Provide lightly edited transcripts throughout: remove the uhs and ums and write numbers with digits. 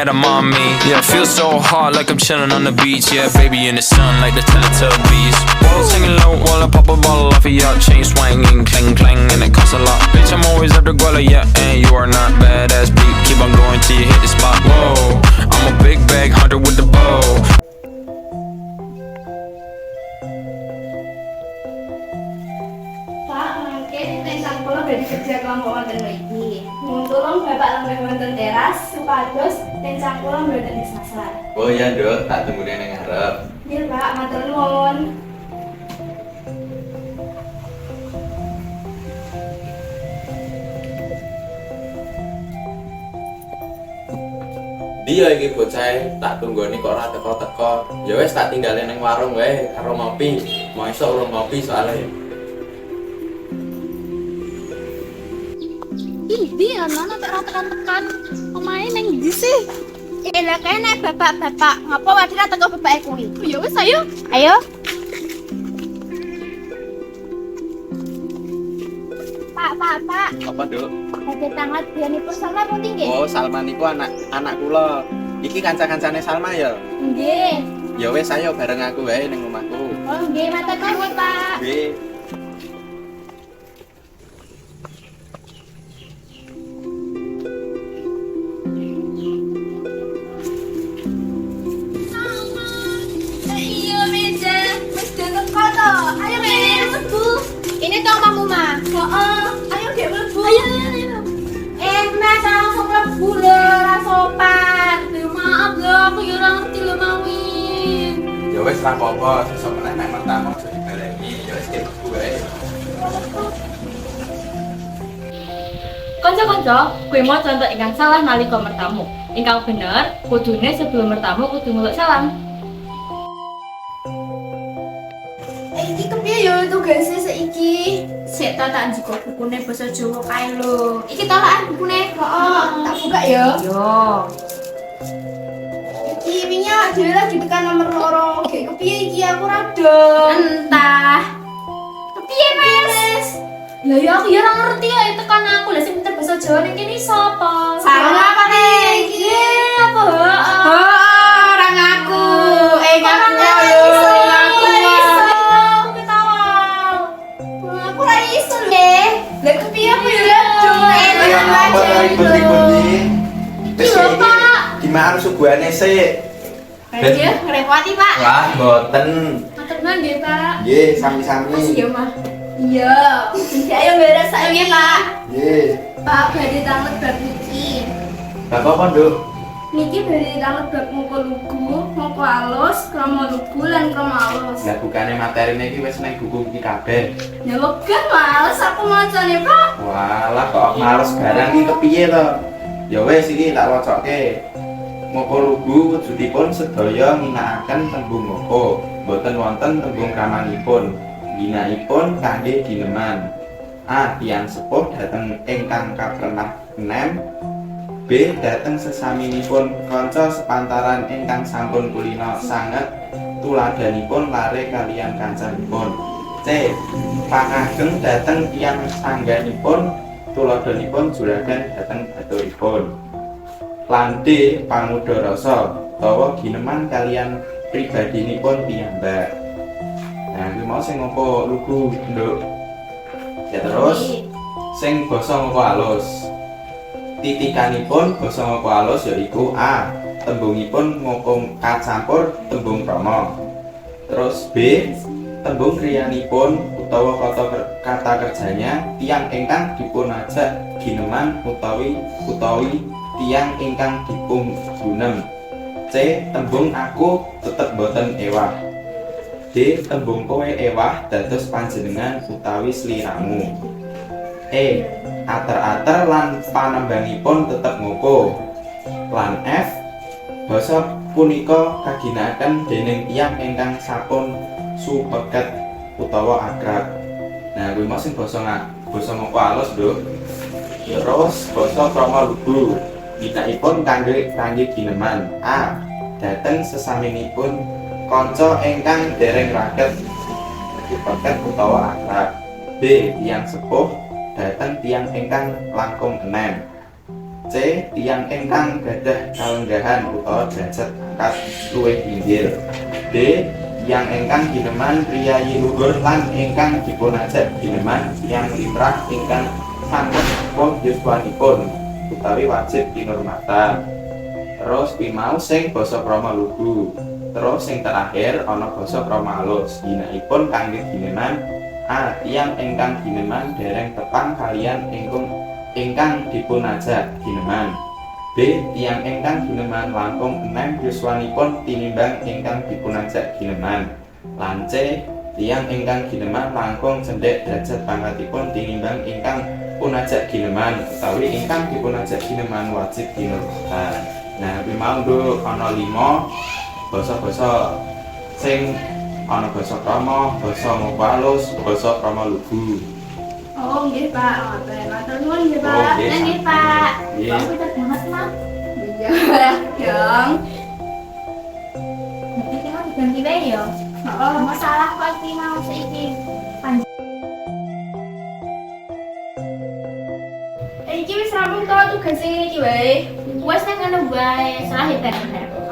at a mommy. Yeah, feel so hot like I'm chilling on the beach. Yeah, baby in the sun like the Teletubbies. Whoa, singing low while I pop a bottle off of your chain swinging, clang clang, and it costs a lot. Bitch, I'm always at the guala, yeah, and you are not badass beat. Keep on going till you hit the spot. Whoa, I'm a big bag hunter with the bow. Dari kerja kelompok wonten mriki. Mun tulung Bapak lembeh wonten teras supados rencang kula mboten disasar. Oh iya, Nduk, tak tungguin nang ngarep. Nggih, Pak, matur nuwun. Dia iki bocah tak tunggoni kok ora teko-teko. Ya wis tak tinggalin nang warung wae karo ngopi. Mau iso urung ngopi soalnya. Ini anak tak tekan-tekan omahe nang ndi sih? Elah kene bapak-bapak, ngapa wadira teko bapake kuwi? Ya wis ayo. Ayo. Pak. Apa, Nduk? Badhe tanglet biyanipun Salma pun tinggi. Oh, Salma niku anak kula. Iki kanca-kancane Salma ya. Nggih. Ya wis ayo bareng aku wae ning omahku. Oh nggih, matur nuwun, Pak. Nggih. Ayo mlebu. Ini toh mamu mah. Heeh. Ayo gek mlebu. Ayo. Mas langsung mlebu lho, ora sopan. Maaf lho, aku ya ora ngerti lho mawin. Ya wis ra apa-apa, sesuk meneh nek mentamu aja dibaleni. Ya wis kek wae. Kanca-kanca, kuwi mau contoh ingkang salah nalika mertamu. Ingkang bener, kudune sebelum mertamu kudu ngeluk salam. Iki kepiye yo tugase saiki? Sik ta tak njiko bukune basa Jawa kae lho. Iki tolakan bukune. Heeh, tak buka ya. Yo. Iki minyak dhewe lagi tekan nomor 2. Gek kepiye iki aku rada. Entah. Kepiye, Mas? Lah ya aku ya ora ngerti ya tekan aku. Lah sing pinter basa Jawa ning kene sapa? Salah apa nih? Iki Apa? ora ngaku. Ngaku yo. Aku ra iso lho. Lah kepiye aku yo Ayo apa ribut-ribut iki? Wis Lho, Pak. gimana suguhane sik? Ayo ngrepoti, Pak. Wah, mboten. Matur nuwun nggih, Pak. Nggih, sami-sami. Iya, Mah. Iya. Iki ayo beres saiki, Pak. Nggih. Pak badhe tanglet bab iki. Bapak apa, Nduk? Niki badhe tanglet bab moko lugu, moko alus, krama lugu lan krama alus. Lah bukane materine iki wis nang buku iki kabeh. Ya wegah males aku macane, Pak. Walah kok males barang iki kepiye to? Ya wis iki tak wocoke. Moko lugu wujudipun sedaya ngginakaken tembung moko, boten wonten tembung kramanipun. Ginakaipun kangge gineman. A. Tiyang sepuh dhateng ingkang kaprenah enem. B. Dhateng sesaminipun kanca sepantaran ingkang sampun kulina sanget tuladanipun lare kaliyan kancanipun. C. Pangageng dhateng tiyang sangganipun tuladanipun juragan dhateng baturipun. Lan D. Pangudharasa utawa gineman kaliyan pribadinipun piyambak. Nah, kuwi mau sing ngopo lugu, Nduk. Ya terus sing basa ngopo alus. Titikanipun basa ngopo alus yaiku A. Tembungipun ngoko kacampur tembung krama. Terus B. Tembung kriyanipun utawa kata kerjanya tiyang ingkang dipunajak gineman utawi tiyang ingkang dipun gunem. C. Tembung aku tetep boten ewah. D. Tembung kowe ewah dados panjenengan utawi sliramu. E. Ater-ater lan panembangipun tetep ngoko. Lan F. Basa punika kaginakaken dening tiyang ingkang sampun supeget utawa akrab. Nah, kuwi mau sing basa ngoko alus, Nduk. Terus basa krama lugu. Ginakaipun kangge gineman. A. Dhateng sesaminipun kanca ingkang dereng raket supeget utawa akrab. B. Tiyang sepuh dhateng tiyang ingkang langkung enem. C. Tiyang ingkang gadah kalenggahan utawa derajat pangkat luwih inggil. D. Tiyang ingkang gineman priyayi luhur lan ingkang dipunajak gineman tiyang limrah ingkang sanget wong yuswanipun utawi wajib kinurmatan. Terus kuwi mau sing basa krama lugu. Terus sing terakhir ana basa krama alus. Ginakipun kangge gineman A. Tiyang ingkang gineman dereng tepang kaliyan ingkang dipunajak gineman. B. Tiyang ingkang gineman langkung enem yuswanipun tinimbang ingkang dipunajak gineman. Lan C. Tiyang ingkang gineman langkung cendhek derajat pangkatipun tinimbang ingkang punajak gineman utawi ingkang dipunajak gineman wajib kinurmatan. Nah, kuwi mau nduk ana 5 basa-basa sing ana basa krama, basa mupalus, basa krama lugu. Oh, nggih Pak. Matur nuwun nggih Pak. Oh, nggih, Nggih Pak. Nggih. Pak pinter banget, Mak. Iya, Dong. Nanti kita ganti wae ya. Oh, masalah kok iki mau saiki. Iki wis rampung to tugas sing iki wae. Wes nang ngono wae, salah hebat.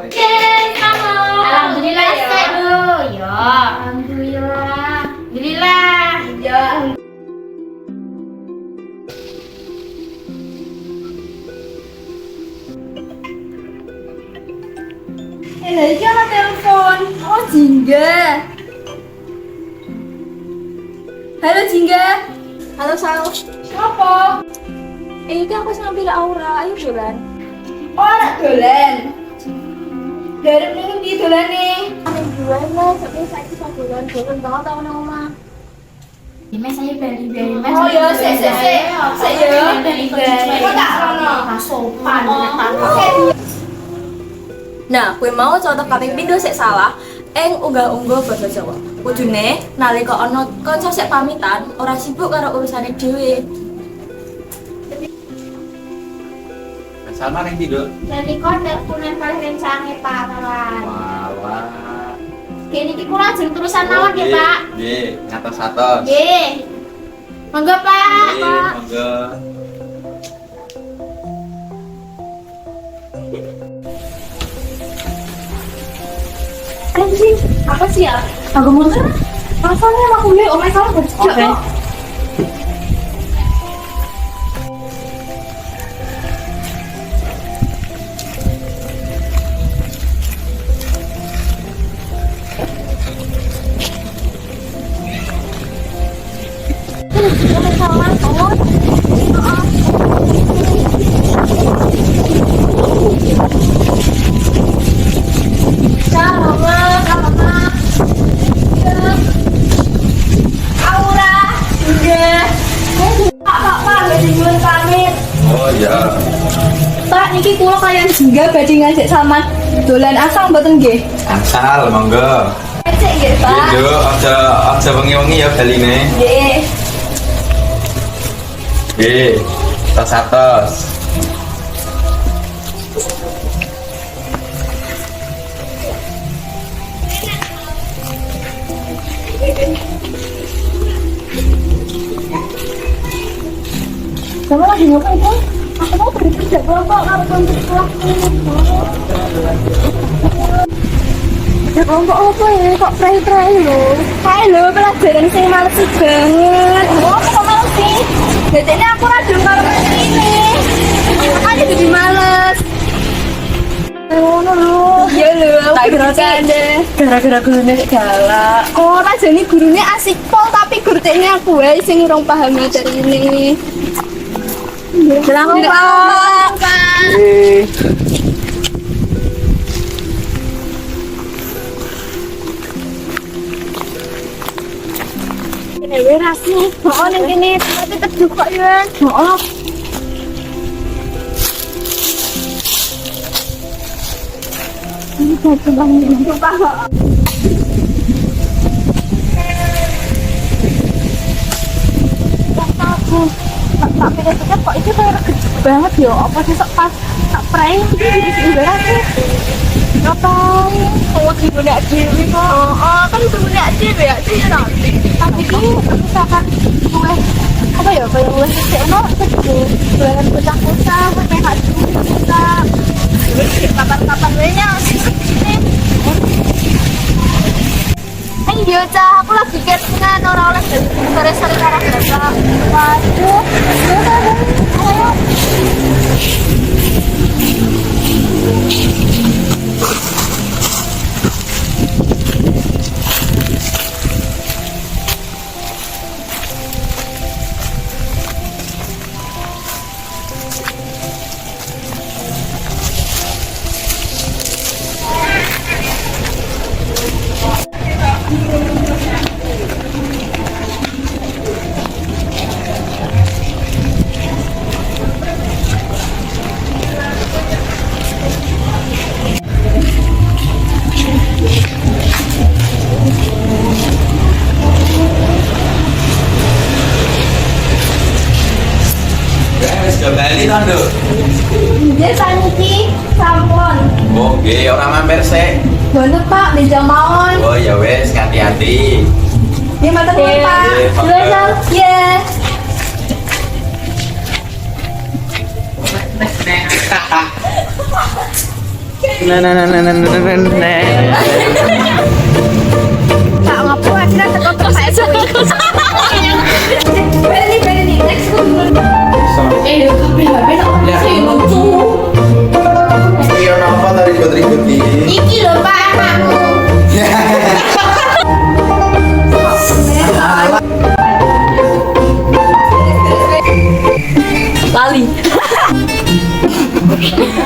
Oke, kamu. Alhamdulillah ya. Aduh, ya. Alhamdulillah. Alhamdulillah. Ya. Iki ana telepon. Oh, Jingga. Halo Jingga. Halo Sal, Siapa? ini aku sambil Aura, ayo dolan. Oh, anak dolan. Dari minggu di dolan nih. Amin jual lah, tapi saya bisa dolan banget tau nang omah. Mas saya bali Oh ya, sik ya. Kok tak rono? Sopan Oke. Nah, kue mau contoh kaping pindho sik salah, unggah-ungguh basa Jawa. Kudune nalika ana kanca sik pamitan, ora sibuk karo urusane dhewe. Salma ning ndi, Duk? Jadi kok teleponan paling rencange Pak kawan. Walah. Kene iki kula ajeng terusan mawon ya, Pak. Nggih, ngatos-atos. Nggih. Monggo, Pak. Nggih, monggo. Apa sih ya? Aku mau kan? Rasanya aku lihat omah salah berjejak kok. Oh iya. Pak, niki kula kalian Jingga badhe ngajak sampean dolan asal mboten nggih? Angsal, monggo. Cek nggih, Pak. Yo, aja wengi-wengi ya baline. Nggih. Nggih, tos-atos. Kamu lagi ngapain, Pak? Aku mau pergi kerja kelompok, kalau untuk kerja kelompok apa ya? Kok pray-pray lho? Kayak lho, pelajaran sing males banget. Oh, aku kok males sih? Jadi ini aku rajin karo ini. Makanya jadi males. Ngono lho. Iya lho, tak bercanda. Gara-gara gurunya galak. Oh, rajane gurunya asik pol, tapi guru teknik aku wae sing urung paham materi ini. Selamat Pak. Ini beras nih. Oh, ini tetap buka ya. Oh. Ini satu banget. Tak pikir-pikir kok itu kayak gede banget ya, apa sih sok pas tak prank itu ibarat sih ngapain kalau di dunia dewi kok kan di dunia dewi ya sih nanti tapi ini misalkan gue apa ya kayak gue sih no terus gue pecah-pecah sampai gak Kapan-kapan wenya. Iya, Cah, aku lagi keringan orang oleh sore-sore karena bapak. Waduh, ayo. Wes kembali to, Nduk. Dia saniki sampun. Oh, nggih, ora mampir sik. Bonet Pak, meja mawon. Oh ya wes, hati-hati. Dia matur nuwun Pak. Iya, Pak. Iya, Sal. Iya. Tak ngapu akhirnya teko ke Pak Eswi. Beri next one. Kabeh tak sing lucu. Iya, napa to ribet-ribet iki? Iki lho Pak anakmu. Lali.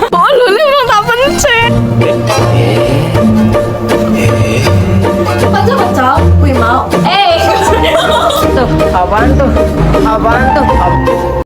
Oh, luli emang tak pencet. Cepet cok, kui mau. Tuh, apaan tuh?